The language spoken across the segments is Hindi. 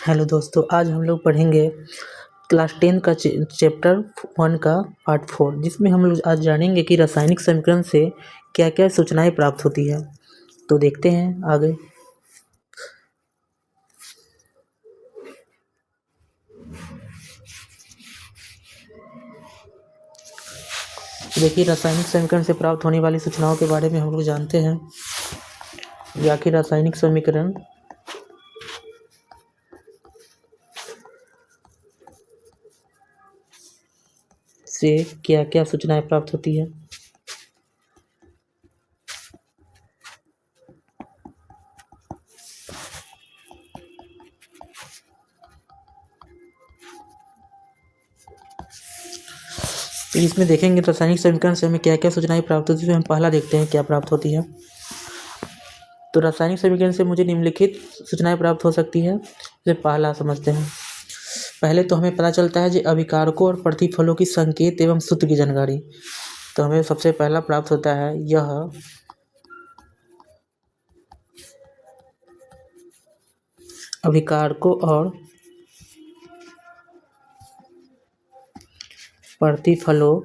हेलो दोस्तों, आज हम लोग पढ़ेंगे क्लास 10 का चैप्टर 1 का पार्ट 4, जिसमें हम लोग आज जानेंगे कि रासायनिक समीकरण से क्या क्या सूचनाएं प्राप्त होती है। तो देखते हैं आगे। देखिए, रासायनिक समीकरण से प्राप्त होने वाली सूचनाओं के बारे में हम लोग जानते हैं। या कि रासायनिक समीकरण से क्या क्या सूचनाएं प्राप्त होती है। तो इसमें देखेंगे रासायनिक समीकरण से हमें क्या क्या सूचनाएं प्राप्त होती है। हम पहला देखते हैं क्या प्राप्त होती है। तो रासायनिक समीकरण से मुझे निम्नलिखित सूचनाएं प्राप्त हो सकती है। इसे पहला समझते हैं। पहले तो हमें पता चलता है कि अभिकारकों और प्रतिफलों की संकेत एवं सूत्र की जानकारी। तो हमें सबसे पहला प्राप्त होता है यह अभिकारकों और प्रतिफलों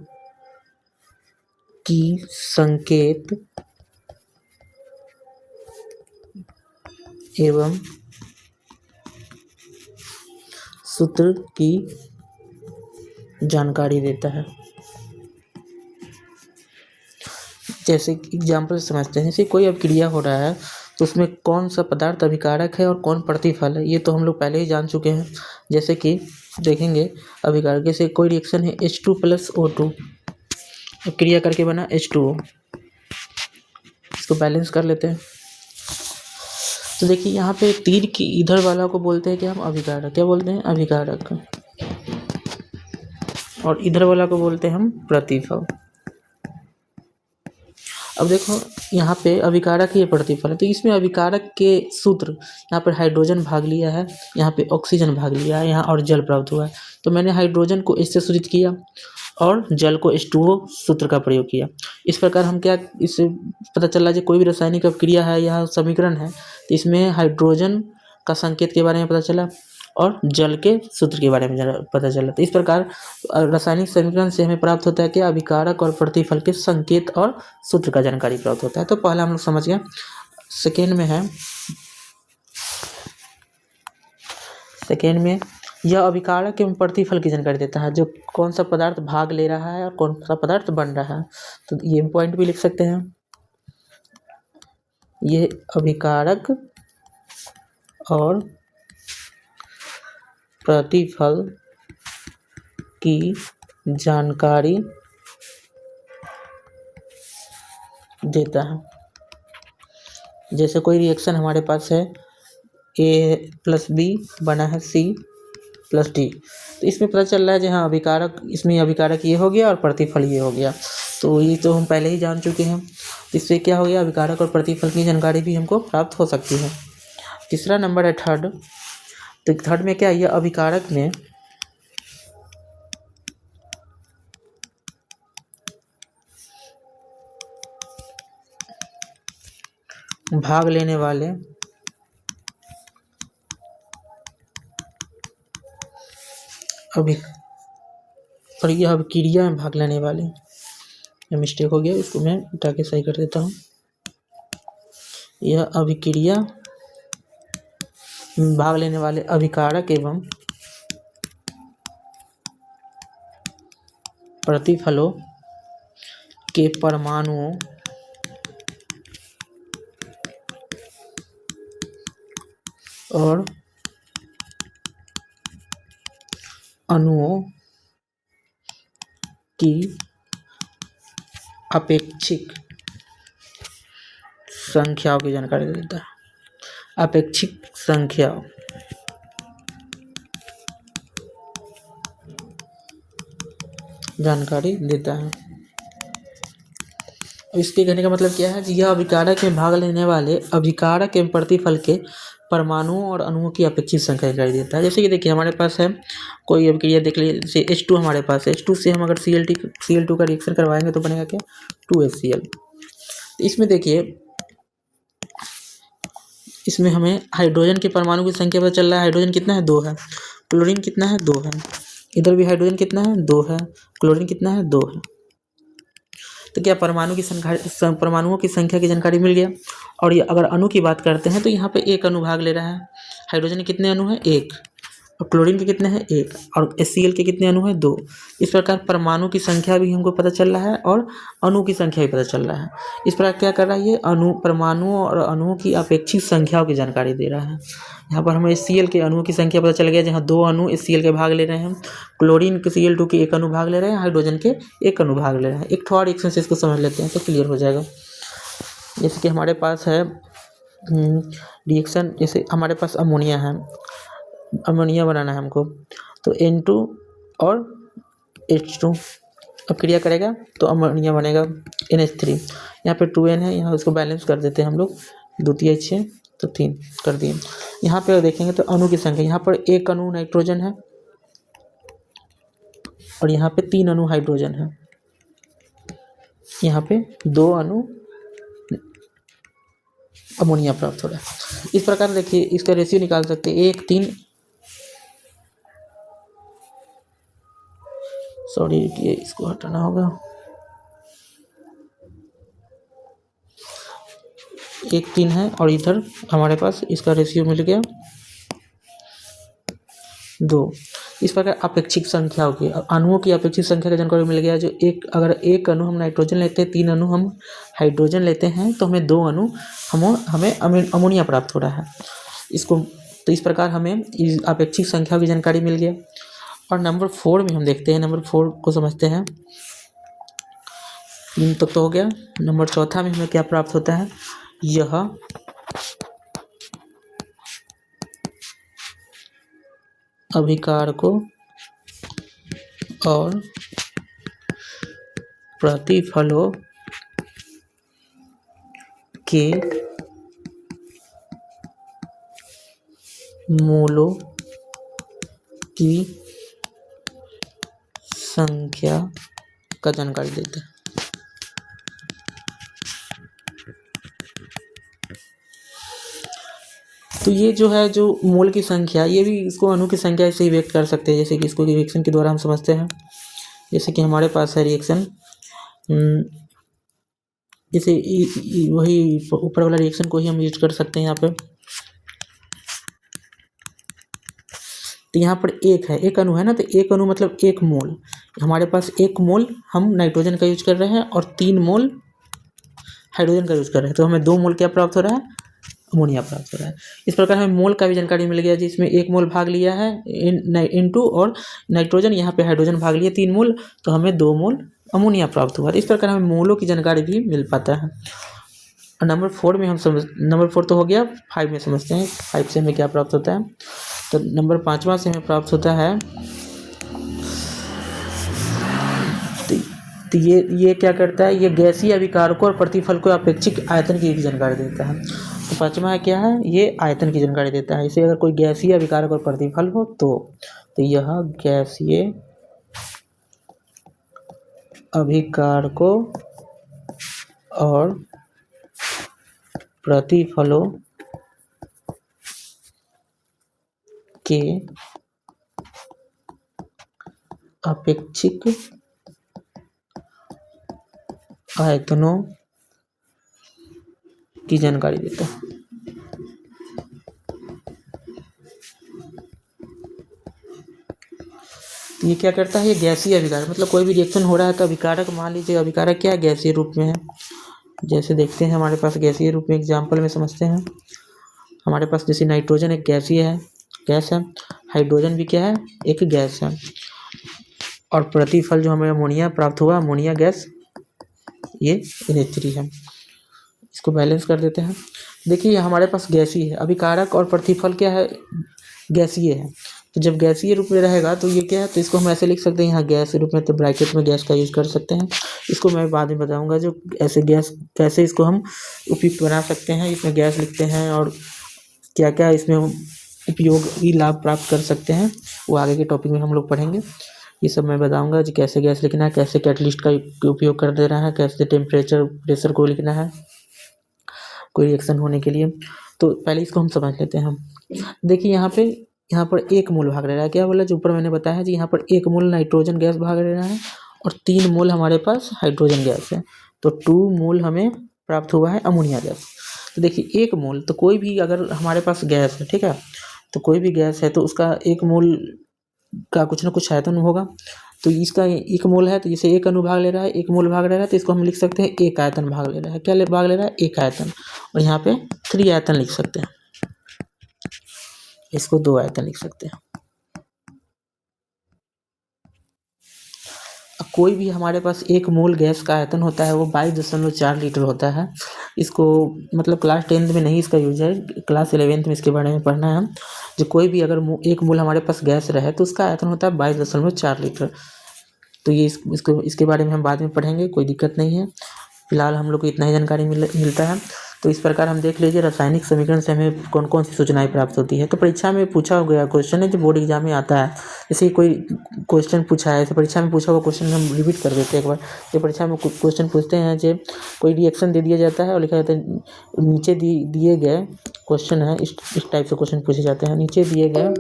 की संकेत एवं सूत्र की जानकारी देता है। जैसे एग्जाम्पल समझते हैं, जैसे कोई अभिक्रिया हो रहा है तो उसमें कौन सा पदार्थ अभिकारक है और कौन प्रतिफल है, ये तो हम लोग पहले ही जान चुके हैं। जैसे कि देखेंगे, अभिकारक जैसे कोई रिएक्शन है H2 + O2, क्रिया करके बना H2O। इसको बैलेंस कर लेते हैं। तो देखिए, यहाँ पे तीर की इधर वाला को बोलते हैं कि हम अभिकारक, क्या बोलते हैं, अभिकारक, और इधर वाला को बोलते हैं हम प्रतिफल। अब देखो, यहाँ पे अभिकारक ये प्रतिफल है, तो इसमें अभिकारक के सूत्र, यहाँ पर हाइड्रोजन भाग लिया है, यहाँ पे ऑक्सीजन भाग लिया है, यहाँ और जल प्राप्त हुआ है। तो मैंने हाइड्रोजन को इससे सूचित किया और जल को H2O सूत्र का प्रयोग किया। इस प्रकार हम क्या, इससे पता चला कि कोई भी रासायनिक अभिक्रिया है या समीकरण है तो इसमें हाइड्रोजन का संकेत के बारे में पता चला और जल के सूत्र के बारे में पता चला। तो इस प्रकार रासायनिक समीकरण से हमें प्राप्त होता है कि अभिकारक और प्रतिफल के संकेत और सूत्र का जानकारी प्राप्त होता है। तो पहला हम लोग समझ गए। सेकेंड में यह अभिकारक एवं प्रतिफल की जानकारी देता है, जो कौन सा पदार्थ भाग ले रहा है और कौन सा पदार्थ बन रहा है। तो ये पॉइंट भी लिख सकते हैं, ये अभिकारक और प्रतिफल की जानकारी देता है। जैसे कोई रिएक्शन हमारे पास है, A + B बना है C + D, तो इसमें पता चल रहा है कि हाँ अभिकारक, इसमें अभिकारक ये हो गया और प्रतिफल ये हो गया। तो ये तो हम पहले ही जान चुके हैं। इससे क्या हो गया, अभिकारक और प्रतिफल की जानकारी भी हमको प्राप्त हो सकती है। तीसरा नंबर है थर्ड। तो थर्ड में क्या, यह अभिकारक में भाग लेने वाले और यह अभिक्रिया में भाग लेने वाले, यह मिस्टेक हो गया, इसको मैं हटा के सही कर देता हूँ। यह अभिक्रिया में भाग लेने वाले अभिकारक एवं प्रतिफलों के परमाणुओं और अणुओं की अपेक्षिक संख्याओं की जानकारी देता है। अपेक्षिक संख्या जानकारी देता है। इसके कहने का मतलब क्या है कि यह अभिकारक में भाग लेने वाले अभिकारक एवं प्रतिफल के परमाणुओं और अणुओं की अपेक्षित संख्या जानकारी देता है। जैसे कि देखिए, हमारे पास है कोई अभिक्रिया, देख लीजिए, जैसे H2 हमारे पास है, H2 से हम अगर Cl2 का रिएक्शन करवाएंगे तो बनेगा क्या, 2HCl। तो इसमें देखिए, इसमें हमें हाइड्रोजन के परमाणु की संख्या पता चल रहा है। हाइड्रोजन कितना है, 2 है। क्लोरीन कितना है, 2 है। इधर भी हाइड्रोजन कितना है, 2 है। क्लोरीन कितना है, 2 है। तो क्या परमाणुओं की संख्या की जानकारी मिल गया। और ये अगर अणु की बात करते हैं तो यहाँ पे एक अणु भाग ले रहा है। हाइड्रोजन के कितने अणु हैं, 1। और क्लोरीन के कितने हैं, 1। और HCl के कितने अणु हैं, 2। इस प्रकार परमाणु की संख्या भी हमको पता चल रहा है और अणु की संख्या भी पता चल रहा है। इस प्रकार क्या कर रहा है, ये परमाणुओं और अणुओं की अपेक्षित संख्याओं की जानकारी दे रहा है। यहाँ पर हमें HCl के अणुओं की संख्या पता चल गया, जहाँ 2 अणु HCl के भाग ले रहे हैं। क्लोरीन के Cl2 के 1 अणु भाग ले रहे हैं। हाइड्रोजन के 1 अणु भाग ले रहे हैं। एक और रिएक्शन से इसको समझ लेते हैं तो क्लियर हो जाएगा। जैसे कि हमारे पास है रिएक्शन, जैसे हमारे पास अमोनिया है, अमोनिया बनाना है हमको, तो N2 और H2 अब क्रिया करेगा तो अमोनिया बनेगा NH3। यहाँ पे 2N है, यहाँ उसको बैलेंस कर देते हैं हम लोग, 2 3 6 तो 3 कर दिए। यहाँ पे देखेंगे तो अणु की संख्या, यहाँ पर 1 अणु नाइट्रोजन है और यहाँ पे 3 अणु हाइड्रोजन है। यहाँ पे 2 अणु अमोनिया प्राप्त हो रहा है। इस प्रकार देखिए इसका रेशियो निकाल सकते हैं, 1 3, सॉरी ये इसको हटाना होगा, 1 3 है और इधर हमारे पास इसका रेशियो मिल गया 2। इस प्रकार अपेक्षित संख्याओं की, अणुओं की अपेक्षित संख्या का जानकारी मिल गया। जो अगर 1 अणु हम नाइट्रोजन लेते हैं, 3 अणु हम हाइड्रोजन लेते हैं, तो हमें 2 अणु हमें अमोनिया प्राप्त हो रहा है। इसको तो इस प्रकार हमें अपेक्षित संख्याओं की जानकारी मिल गया। और नंबर 4 में हम देखते हैं, नंबर 4 को समझते हैं। 3 तक तो हो गया। नंबर 4 में हमें क्या प्राप्त होता है, यह अभिकारकों और प्रतिफलों के मूलों की संख्या का जानकारी देता है। तो ये जो है, जो मोल की संख्या, ये भी इसको अणु की संख्या से ही व्यक्त कर सकते हैं। जैसे कि इसको रिएक्शन के द्वारा हम समझते हैं। जैसे कि हमारे पास है रिएक्शन, जैसे वही ऊपर वाला रिएक्शन को ही हम यूज कर सकते हैं यहाँ पे। तो यहाँ पर 1 है, 1 अणु है ना, तो 1 अणु मतलब 1 मोल। हमारे पास 1 मोल हम नाइट्रोजन का यूज कर रहे हैं और 3 मोल हाइड्रोजन का यूज कर रहे हैं। तो हमें 2 मोल क्या प्राप्त हो रहा है, अमोनिया प्राप्त हो रहा है। इस प्रकार हमें मोल का भी जानकारी मिल गया, जिसमें 1 मोल भाग लिया है N2 और नाइट्रोजन, यहाँ पे हाइड्रोजन भाग लिया 3 मोल, तो हमें 2 मोल अमोनिया प्राप्त हुआ। इस प्रकार हमें मोलों की जानकारी भी मिल पाता है। और नंबर 4 में हम नंबर 4 तो हो गया। 5 में समझते हैं 5 से हमें क्या प्राप्त होता है। तो नंबर 5वां से हमें प्राप्त होता है, तो ये क्या करता है, ये गैसीय अभिकारकों और प्रतिफल को अपेक्षित आयतन की जानकारी देता है। तो 5वां है क्या है, ये आयतन की जानकारी देता है। इसे अगर कोई गैसीय अभिकारक और प्रतिफल हो तो यह गैसीय अभिकारकों और प्रतिफलों के अपेक्षित आयतनों की जानकारी देता है। तो ये क्या करता है, ये गैसीय अभिकारक, मतलब कोई भी रिएक्शन हो रहा है तो अभिकारक, मान लीजिए अभिकारक क्या है, गैसीय रूप में है। जैसे देखते हैं हमारे पास गैसीय रूप में एग्जाम्पल में समझते हैं। हमारे पास जैसे नाइट्रोजन एक गैसीय है, गैस है। हाइड्रोजन भी क्या है, एक गैस है। और प्रतिफल जो हमें अमोनिया प्राप्त हुआ, अमोनिया गैस, ये NH3 है। इसको बैलेंस कर देते हैं। देखिए हमारे पास गैसीय है, अभिकारक और प्रतिफल क्या है, गैसीय है। तो जब गैसीय रूप में रहेगा तो ये क्या है, तो इसको हम ऐसे लिख सकते हैं, यहाँ गैस रूप में, तो ब्रैकेट में गैस का यूज कर सकते हैं। इसको मैं बाद में बताऊंगा, जो ऐसे गैस कैसे इसको हम उपयुक्त बना सकते हैं। इसमें गैस लिखते हैं और क्या क्या इसमें उपयोगी लाभ प्राप्त कर सकते हैं, वो आगे के टॉपिक में हम लोग पढ़ेंगे। ये सब मैं बताऊंगा जी, कैसे गैस लिखना है, कैसे कैटलिस्ट का उपयोग कर देना है, कैसे टेम्परेचर प्रेशर को लिखना है कोई रिएक्शन होने के लिए। तो तो पहले इसको हम समझ लेते हैं। हम देखिए यहाँ पर 1 मोल भाग ले रहा है। क्या बोला जो ऊपर मैंने बताया जी, यहाँ पर 1 मोल नाइट्रोजन गैस भाग ले रहा है और 3 मोल हमारे पास हाइड्रोजन गैस है। तो 2 मोल हमें प्राप्त हुआ है अमोनिया गैस। तो देखिए 1 मोल, तो कोई भी अगर हमारे पास गैस है, ठीक है, तो कोई भी गैस है तो उसका 1 मोल का कुछ ना कुछ आयतन होगा। तो इसका 1 मोल है, तो जैसे 1 अणु भाग ले रहा है, 1 मोल भाग ले रहा है, तो इसको हम लिख सकते हैं 1 आयतन भाग ले रहा है। क्या भाग ले रहा है? 1 आयतन। और यहाँ पे 3 आयतन लिख सकते हैं, इसको 2 आयतन लिख सकते हैं। अब कोई भी हमारे पास 1 मोल गैस का आयतन होता है वो 22.4 लीटर होता है। इसको मतलब क्लास 10th में नहीं इसका यूज है, क्लास 11th में इसके बारे में पढ़ना है हम। जो कोई भी अगर 1 मोल हमारे पास गैस रहे तो उसका आयतन होता है 22.4 लीटर। तो ये इसके बारे में हम बाद में पढ़ेंगे, कोई दिक्कत नहीं है। फिलहाल हम लोग को इतना ही जानकारी मिलता है। तो इस प्रकार हम देख लीजिए रासायनिक समीकरण से हमें कौन कौन सी सूचनाएं प्राप्त होती है। तो परीक्षा में पूछा गया क्वेश्चन है जो बोर्ड एग्जाम में आता है। जैसे कोई क्वेश्चन पूछा है, तो परीक्षा में पूछा हुआ क्वेश्चन हम रिपीट कर देते हैं एक बार। जो परीक्षा में क्वेश्चन पूछते हैं, जो कोई रिएक्शन दे दिया जाता है और लिखा जाता है नीचे दिए गए क्वेश्चन है, इस टाइप से क्वेश्चन पूछे जाते हैं। नीचे दिए गए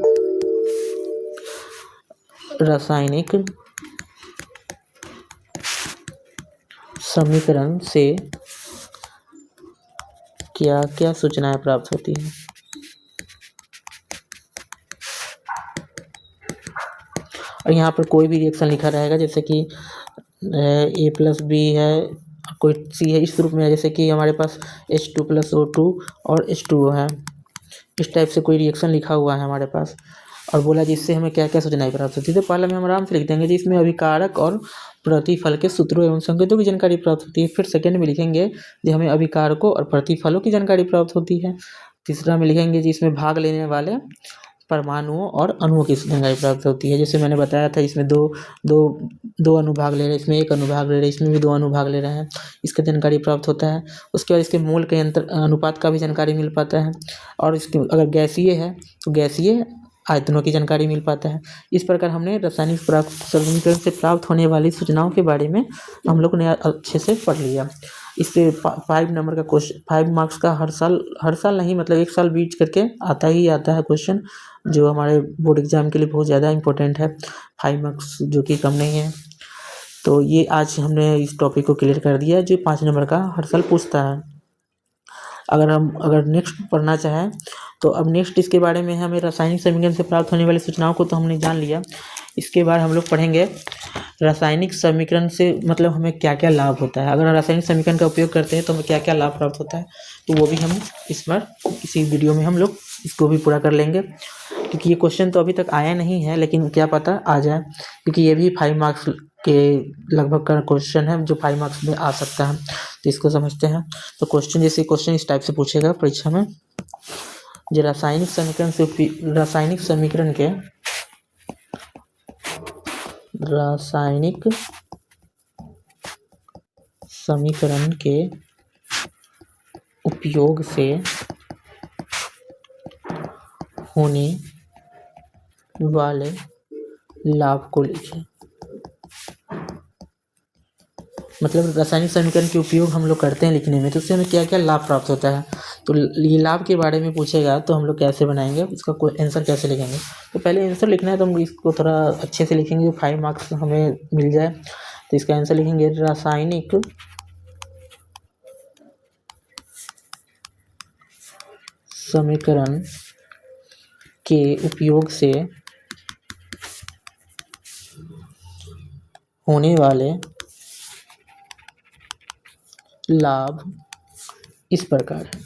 रासायनिक समीकरण से क्या क्या सूचनाएं प्राप्त होती हैं। और यहाँ पर कोई भी रिएक्शन लिखा रहेगा, जैसे कि A+B है, कोई C है, इस रूप में है। जैसे कि हमारे पास H2+O2 और H2O है, इस टाइप से कोई रिएक्शन लिखा हुआ है हमारे पास। और बोला जिससे हमें क्या क्या सूचनाएं प्राप्त होती है। तो पहले में हम आराम से लिख देंगे जिसमें अभिकारक और प्रतिफल के सूत्रों एवं संकेतों की जानकारी प्राप्त होती है। फिर सेकंड में लिखेंगे कि हमें अभिकारकों और प्रतिफलों की जानकारी प्राप्त होती है। तीसरा में लिखेंगे जिसमें भाग लेने वाले परमाणुओं और अणुओं की जानकारी प्राप्त होती है। जैसे मैंने बताया था, इसमें दो अणु भाग ले रहे हैं, इसमें 1 अणु भाग ले रहे हैं, इसमें भी 2 अणु भाग ले रहे हैं, इसका जानकारी प्राप्त होता है। उसके बाद इसके मोल के अनुपात का भी जानकारी मिल पाता है। और इसके अगर गैसीय है तो गैसीय आयतनों की जानकारी मिल पाता है। इस प्रकार हमने रासायनिक समीकरण से प्राप्त होने वाली सूचनाओं के बारे में हम लोग ने अच्छे से पढ़ लिया। इससे 5 नंबर का क्वेश्चन, 5 मार्क्स का हर साल नहीं, मतलब 1 साल बीच करके आता ही आता है क्वेश्चन, जो हमारे बोर्ड एग्जाम के लिए बहुत ज़्यादा इंपॉर्टेंट है। 5 मार्क्स जो कि कम नहीं है। तो ये आज हमने इस टॉपिक को क्लियर कर दिया, जो 5 नंबर का हर साल पूछता है। अगर नेक्स्ट पढ़ना चाहें तो अब नेक्स्ट इसके बारे में हमें रासायनिक समीकरण से प्राप्त होने वाली सूचनाओं को तो हमने जान लिया। इसके बाद हम लोग पढ़ेंगे रासायनिक समीकरण से मतलब हमें क्या क्या लाभ होता है। अगर रासायनिक समीकरण का उपयोग करते हैं तो हमें क्या क्या लाभ प्राप्त होता है, तो वो भी हम इस बार इसी वीडियो में हम लोग इसको भी पूरा कर लेंगे। क्योंकि ये क्वेश्चन तो अभी तक आया नहीं है, लेकिन क्या पता आ जाए, क्योंकि ये भी 5 मार्क्स के लगभग का क्वेश्चन है जो 5 मार्क्स में आ सकता है। तो इसको समझते हैं। तो क्वेश्चन इस टाइप से पूछेगा परीक्षा में, जो रासायनिक समीकरण के उपयोग से होने वाले लाभ को लिखें। मतलब रासायनिक समीकरण के उपयोग हम लोग करते हैं लिखने में, तो उससे हमें क्या क्या लाभ प्राप्त होता है। तो ये लाभ के बारे में पूछेगा तो हम लोग कैसे बनाएंगे, उसका कोई आंसर कैसे लिखेंगे। तो पहले आंसर लिखना है तो हम इसको थोड़ा अच्छे से लिखेंगे, 5 मार्क्स हमें मिल जाए। तो इसका आंसर लिखेंगे रासायनिक समीकरण के उपयोग से होने वाले लाभ इस प्रकार है।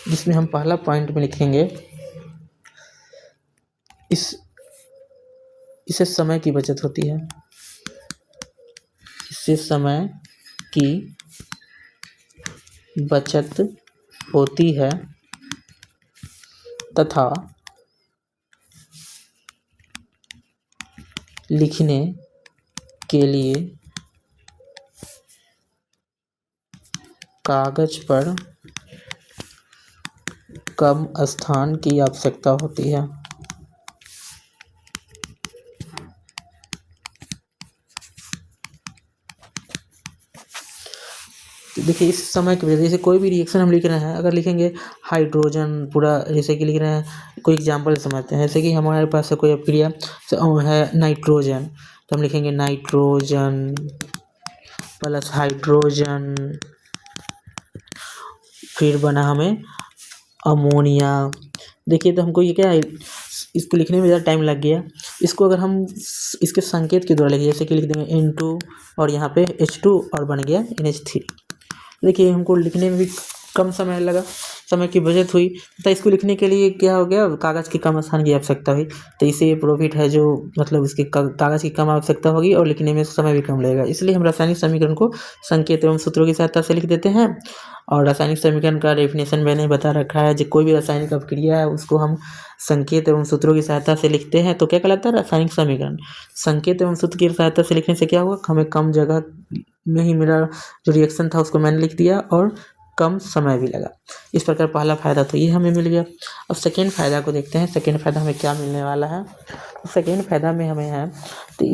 जिसमें हम पहला पॉइंट में लिखेंगे इससे समय की बचत होती है। इससे समय की बचत होती है तथा लिखने के लिए कागज पर कम स्थान की आवश्यकता होती है। तो देखिए इस समय की वजह से जैसे कोई भी रिएक्शन हम लिख रहे हैं, अगर लिखेंगे हाइड्रोजन पूरा जैसे कि लिख रहे हैं, कोई एग्जांपल समझते हैं, जैसे कि हमारे पास है कोई अभिक्रिया है नाइट्रोजन, तो हम लिखेंगे नाइट्रोजन प्लस हाइड्रोजन, फिर बना हमें अमोनिया। देखिए तो हमको ये क्या है, इसको लिखने में ज़्यादा टाइम लग गया। इसको अगर हम इसके संकेत के द्वारा लिखें, जैसे कि लिख देंगे N2 और यहाँ पे H2 और बन गया NH3। देखिए हमको लिखने में भी कम समय लगा, समय की बचत हुई, तो इसको लिखने के लिए क्या हो गया, कागज़ की कम स्थान की आवश्यकता हुई। तो इससे ये प्रॉफिट है जो मतलब इसकी कागज़ की कम आवश्यकता होगी और लिखने में समय भी कम लगेगा। इसलिए हम रासायनिक समीकरण को संकेत एवं सूत्रों की सहायता से लिख देते हैं। और रासायनिक समीकरण का डेफिनेशन मैंने बता रखा है, जो कोई भी रासायनिक अभिक्रिया है उसको हम संकेत एवं सूत्रों की सहायता से लिखते हैं तो क्या कहलाता है, रासायनिक समीकरण। संकेत एवं सूत्र की सहायता से लिखने से क्या हुआ, हमें कम जगह में ही मेरा जो रिएक्शन था उसको मैंने लिख दिया और कम समय भी लगा। इस प्रकार पहला फ़ायदा तो ये हमें मिल गया। अब सेकेंड फ़ायदा को देखते हैं, सेकेंड फ़ायदा हमें क्या मिलने वाला है। सेकेंड फ़ायदा में हमें है तो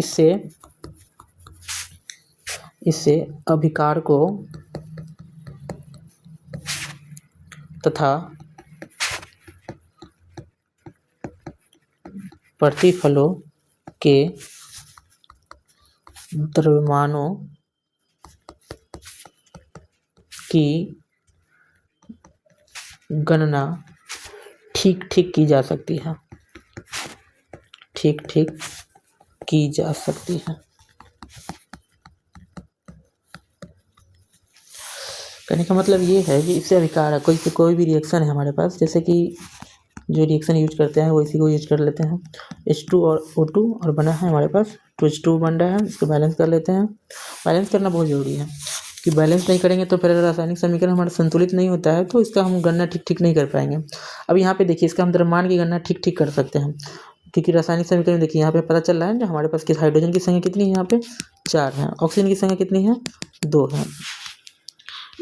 इससे अभिकार को तथा प्रतिफलों के द्रव्यमानों की गणना ठीक ठीक की जा सकती है, ठीक ठीक की जा सकती है। कहने का मतलब ये है कि इससे अभिकार है, कोई भी रिएक्शन है हमारे पास, जैसे कि जो रिएक्शन यूज करते हैं वो इसी को यूज कर लेते हैं। H2 और O2 और बना है हमारे पास 2H2 बन रहा है, इसको बैलेंस कर लेते हैं। बैलेंस करना बहुत ज़रूरी है कि बैलेंस नहीं करेंगे तो फिर रासायनिक समीकरण हमारा संतुलित नहीं होता है, तो इसका हम गणना ठीक ठीक नहीं कर पाएंगे। अब यहाँ पे देखिए इसका हम द्रव्यमान की गणना ठीक ठीक कर सकते हैं, क्योंकि रासायनिक समीकरण देखिए यहाँ पे पता चल रहा है जो हमारे पास किस हाइड्रोजन की संख्या कितनी है, यहाँ पे 4 है, ऑक्सीजन की संख्या कितनी है 2 है।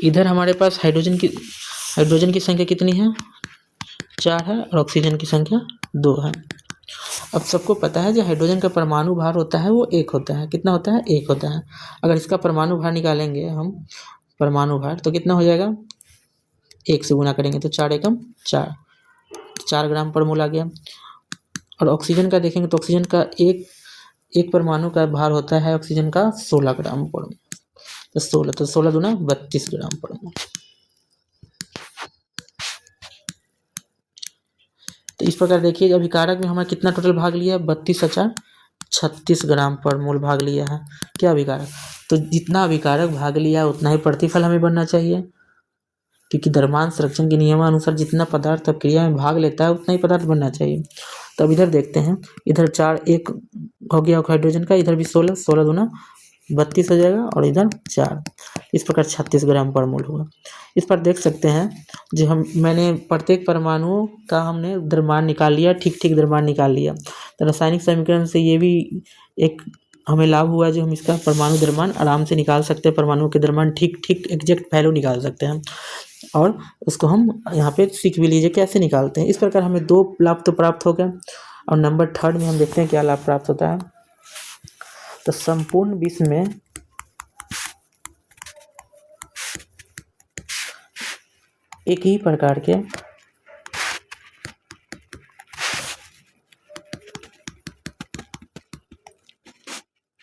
इधर हमारे पास हाइड्रोजन की संख्या कितनी है 4 है और ऑक्सीजन की संख्या 2 है। अब सबको पता है जो हाइड्रोजन का परमाणु भार होता है वो 1 होता है, कितना होता है 1 होता है। अगर इसका परमाणु भार निकालेंगे हम, परमाणु भार तो कितना हो जाएगा, 1 से गुना करेंगे तो 4 एकम 4 ग्राम पर मोल आ गया। और ऑक्सीजन का देखेंगे तो ऑक्सीजन का एक परमाणु का भार होता है ऑक्सीजन का 16 ग्राम पर मोल, तो 16 दूना 32 ग्राम पर मोल। तो इस प्रकार देखिए अभिकारक में हमारा कितना टोटल भाग लिया, 32,36 ग्राम पर मोल भाग लिया है क्या अभिकारक। तो जितना अभिकारक भाग लिया उतना ही प्रतिफल हमें बनना चाहिए, क्योंकि द्रव्यमान संरक्षण के नियमानुसार जितना पदार्थ क्रिया में भाग लेता है उतना ही पदार्थ बनना चाहिए। तो अब इधर देखते हैं, इधर 4 1 हो गया हाइड्रोजन का, इधर भी 16 दूना 32 हो जाएगा और इधर 4, इस प्रकार 36 ग्राम पर मोल हुआ। इस पर देख सकते हैं जो मैंने प्रत्येक परमाणु का हमने द्रव्यमान निकाल लिया, ठीक ठीक द्रव्यमान निकाल लिया। तो रासायनिक समीकरण से ये भी एक हमें लाभ हुआ जो हम इसका परमाणु द्रव्यमान आराम से निकाल सकते हैं, परमाणुओं के द्रव्यमान ठीक ठीक एग्जैक्ट वैल्यू निकाल सकते हैं और उसको हम यहाँ पे सीख भी लीजिए कैसे निकालते हैं। इस प्रकार हमें 2 लाभ तो प्राप्त हो गया। और नंबर 3 में हम देखते हैं क्या लाभ प्राप्त होता है। तो संपूर्ण विश्व में एक ही प्रकार के